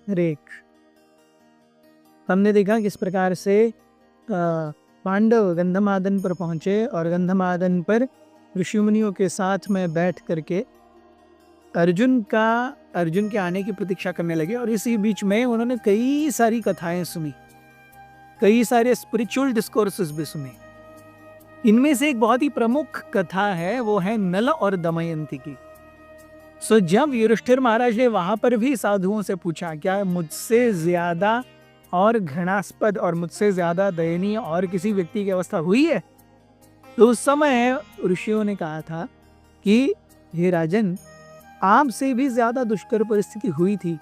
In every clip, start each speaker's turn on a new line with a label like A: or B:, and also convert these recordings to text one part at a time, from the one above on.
A: रेख। हमने देखा किस प्रकार से पांडव गंधमादन पर पहुंचे और गंधमादन पर ऋषिमुनियों के साथ में बैठ करके अर्जुन के आने की प्रतीक्षा करने लगे। और इसी बीच में उन्होंने कई सारी कथाएं सुनी, कई सारे स्पिरिचुअल डिस्कोर्सेस भी सुने। इनमें से एक बहुत ही प्रमुख कथा है, वो है नल और दमयंती की। जब युधिष्ठिर महाराज ने वहां पर भी साधुओं से पूछा, क्या मुझसे ज्यादा और घृणास्पद और मुझसे ज्यादा दयनीय और किसी व्यक्ति की अवस्था हुई है? तो उस समय ऋषियों ने कहा था कि हे राजन, आपसे भी ज्यादा दुष्कर परिस्थिति हुई थी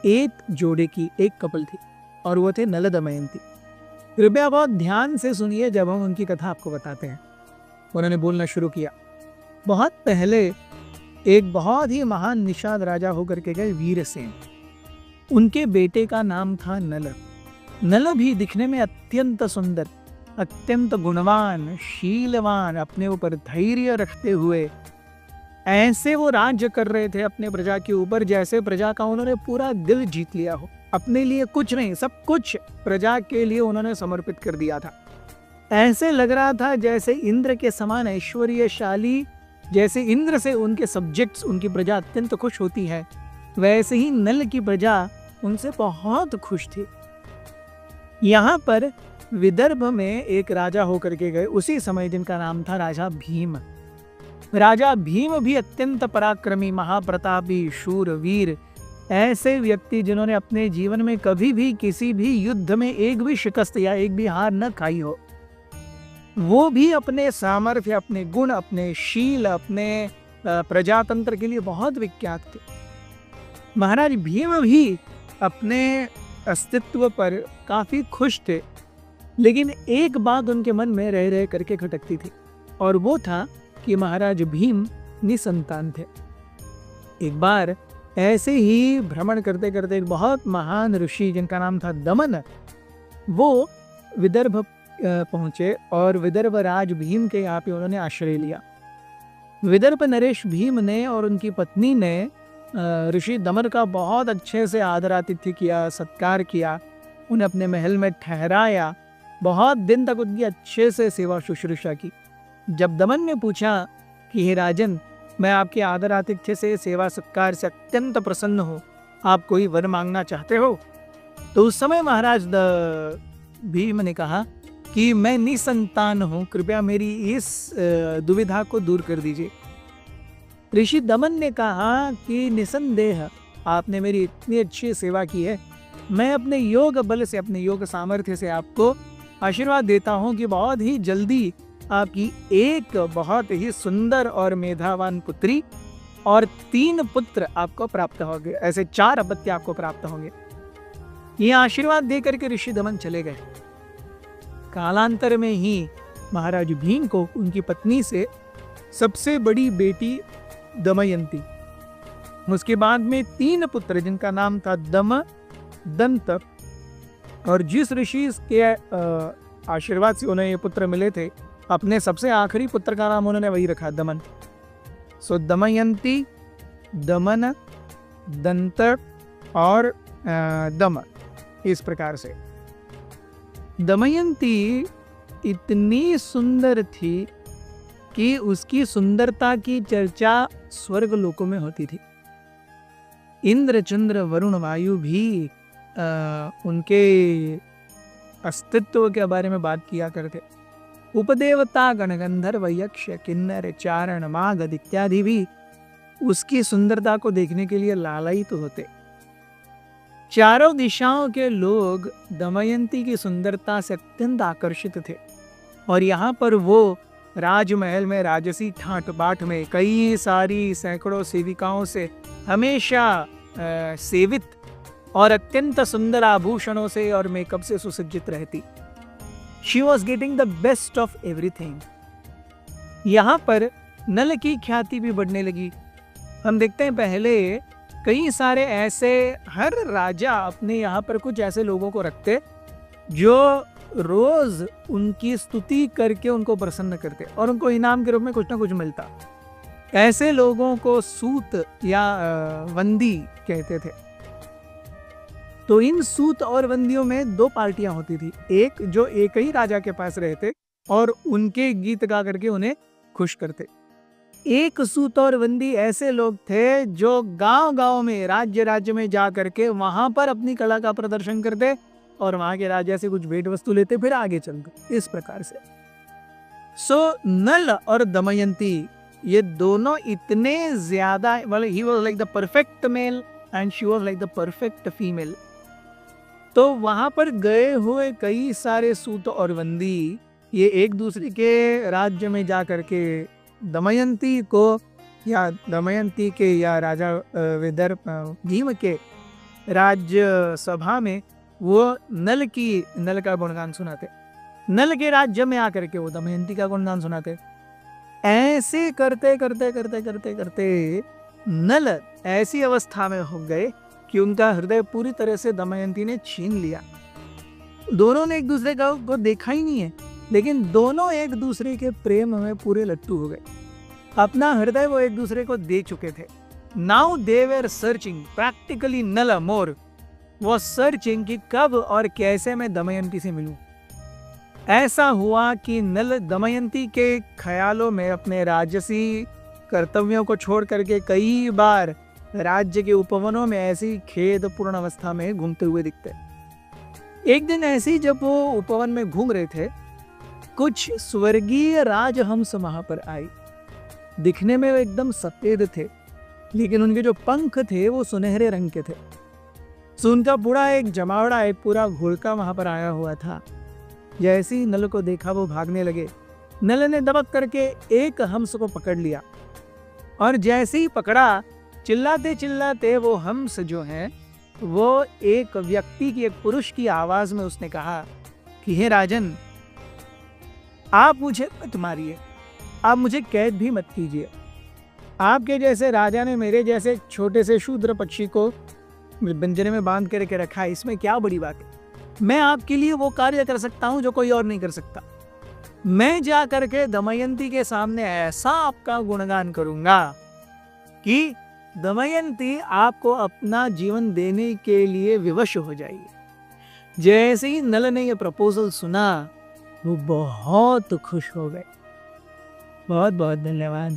A: एक जोड़े की, एक कपल थी, और वो थे नल दमयंती। कृपया बहुत ध्यान से सुनिए जब हम उनकी कथा आपको बताते हैं। उन्होंने बोलना शुरू किया। बहुत पहले एक बहुत ही महान निषाद राजा होकर के गए वीरसेन। उनके बेटे का नाम था नल। नल भी दिखने में अत्यंत सुंदर, अत्यंत गुणवान, शीलवान, अपने ऊपर धैर्य रखते हुए ऐसे वो राज्य कर रहे थे अपने प्रजा के ऊपर, जैसे प्रजा का उन्होंने पूरा दिल जीत लिया हो। अपने लिए कुछ नहीं, सब कुछ प्रजा के लिए उन्होंने समर्पित कर दिया था। ऐसे लग रहा था जैसे इंद्र के समान ऐश्वर्यशाली, जैसे इंद्र से उनके सब्जेक्ट्स, उनकी प्रजा अत्यंत खुश होती है, वैसे ही नल की प्रजा उनसे बहुत खुश थी। यहाँ पर विदर्भ में एक राजा होकर के गए उसी समय, जिनका नाम था राजा भीम। राजा भीम भी अत्यंत पराक्रमी, महाप्रतापी, शूरवीर, ऐसे व्यक्ति जिन्होंने अपने जीवन में कभी भी किसी भी युद्ध में एक भी शिकस्त या एक भी हार न खाई हो। वो भी अपने सामर्थ्य, अपने गुण, अपने शील, अपने प्रजातंत्र के लिए बहुत विख्यात थे। महाराज भीम भी अपने अस्तित्व पर काफी खुश थे, लेकिन एक बात उनके मन में रह रह करके खटकती थी, और वो था कि महाराज भीम निसंतान थे। एक बार ऐसे ही भ्रमण करते करते एक बहुत महान ऋषि जिनका नाम था दमन, वो विदर्भ पहुंचे और विदर्भ राज भीम के यहाँ पे उन्होंने आश्रय लिया। विदर्भ नरेश भीम ने और उनकी पत्नी ने ऋषि दमन का बहुत अच्छे से आदर आतिथ्य किया, सत्कार किया, उन्हें अपने महल में ठहराया, बहुत दिन तक उनकी अच्छे से सेवा शुश्रूषा की। जब दमन ने पूछा कि हे राजन, मैं आपके आदर आतिथ्य से, सेवा सत्कार से अत्यंत प्रसन्न हूँ, आप कोई वर मांगना चाहते हो? तो उस समय महाराज भीम ने कहा कि मैं निसंतान हूँ, कृपया मेरी इस दुविधा को दूर कर दीजिए। ऋषि दमन ने कहा कि निसंदेह आपने मेरी इतनी अच्छी सेवा की है, मैं अपने योग बल से, अपने योग सामर्थ्य से आपको आशीर्वाद देता हूँ कि बहुत ही जल्दी आपकी एक बहुत ही सुंदर और मेधावान पुत्री और 3 पुत्र आपको प्राप्त होंगे, ऐसे 4 अपत्य आपको प्राप्त होंगे। ये आशीर्वाद देकर के ऋषि दमन चले गए। कालांतर में ही महाराज भीम को उनकी पत्नी से सबसे बड़ी बेटी दमयंती, उसके बाद में 3 पुत्र जिनका नाम था दम, दंत, और जिस ऋषि के आशीर्वाद से उन्हें ये पुत्र मिले थे, अपने सबसे आखिरी पुत्र का नाम उन्होंने वही रखा, दमन। दमयंती, दमन, दंत और दम, इस प्रकार से। दमयंती इतनी सुंदर थी कि उसकी सुंदरता की चर्चा स्वर्ग लोकों में होती थी। इंद्र, चंद्र, वरुण, वायु भी उनके अस्तित्व के बारे में बात किया करते। उपदेवता, गण, गंधर्व, यक्ष, किन्नर, चारण, मागध इत्यादि भी उसकी सुंदरता को देखने के लिए लालायित होते। चारों दिशाओं के लोग दमयंती की सुंदरता से अत्यंत आकर्षित थे, और यहाँ पर वो राजमहल में राजसी ठाट बाट में कई सारी सैकड़ों सेविकाओं से हमेशा सेवित और अत्यंत सुंदर आभूषणों से और मेकअप से सुसज्जित रहती। She was getting the best of everything. यहाँ पर नल की ख्याति भी बढ़ने लगी। हम देखते हैं पहले कई सारे ऐसे, हर राजा अपने यहाँ पर कुछ ऐसे लोगों को रखते जो रोज उनकी स्तुति करके उनको प्रसन्न करते और उनको इनाम के रूप में कुछ ना कुछ मिलता। ऐसे लोगों को सूत या वंदी कहते थे। तो इन सूत और बंदियों में दो पार्टियां होती थी, एक जो एक ही राजा के पास रहते और उनके गीत गा करके उन्हें खुश करते। एक सूत और बंदी ऐसे लोग थे जो गांव गांव में राज्य राज्य में जा करके वहां पर अपनी कला का प्रदर्शन करते और वहां के राजा से कुछ भेंट वस्तु लेते, फिर आगे चलते। इस प्रकार से नल और दमयंती ये दोनों इतने ज्यादा, मतलब he was like the perfect male and she was like the perfect female. तो वहां पर गए हुए कई सारे सूत और बंदी ये एक दूसरे के राज्य में जा करके दमयंती को या दमयंती के या राजा विदर्भ भीम के राज्य सभा में वो नल का गुणगान सुनाते, नल के राज्य में आकर के वो दमयंती का गुणगान सुनाते। ऐसे करते करते करते करते करते नल ऐसी अवस्था में हो गए कि उनका हृदय पूरी तरह से दमयंती ने छीन लिया। दोनों ने एक दूसरे को देखा ही नहीं है, लेकिन दोनों एक दूसरे के प्रेम में पूरे लट्टू हो गए। अपना हृदय वो एक दूसरे को दे चुके थे। Now they were searching, practically null more वो सर्चिंग कि कब और कैसे मैं दमयंती से मिलूं। ऐसा हुआ कि नल दमयंती के ख्यालों में अपने राजसी कर्तव्यों को छोड़ करके कई बार राज्य के उपवनों में ऐसी खेदपूर्ण अवस्था में घूमते हुए दिखते। एक दिन ऐसी जब वो उपवन में घूम रहे थे, कुछ स्वर्गीय राजहंस वहां पर आई। दिखने में वो एकदम सफेद थे, लेकिन उनके जो पंख थे वो सुनहरे रंग के थे। सो उनका पूरा एक जमावड़ा, एक पूरा घोड़का वहां पर आया हुआ था। जैसे ही नल को देखा वो भागने लगे। नल ने दबक करके एक हंस को पकड़ लिया और जैसे ही पकड़ा, चिल्लाते चिल्लाते वो हंस जो है वो एक व्यक्ति की, एक पुरुष की आवाज में उसने कहा कि हे राजन, आप मुझे मत मारिए, आप मुझे कैद भी मत कीजिए। आपके जैसे राजा ने मेरे जैसे छोटे से शूद्र पक्षी को पिंजरे में बांध करके रखा है, इसमें क्या बड़ी बात है। मैं आपके लिए वो कार्य कर सकता हूं जो कोई और नहीं कर सकता। मैं जा करके दमयंती के सामने ऐसा आपका गुणगान करूंगा कि दमयंती आपको अपना जीवन देने के लिए विवश हो जाएगी। जैसे ही नल ने यह प्रपोजल सुना, वो बहुत खुश हो गए। बहुत बहुत धन्यवाद।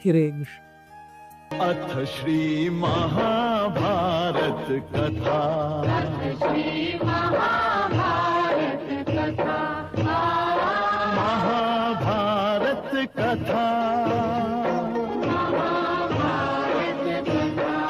A: हरे कृष्ण।
B: अथ श्री महाभारत कथा। महाभारत कथा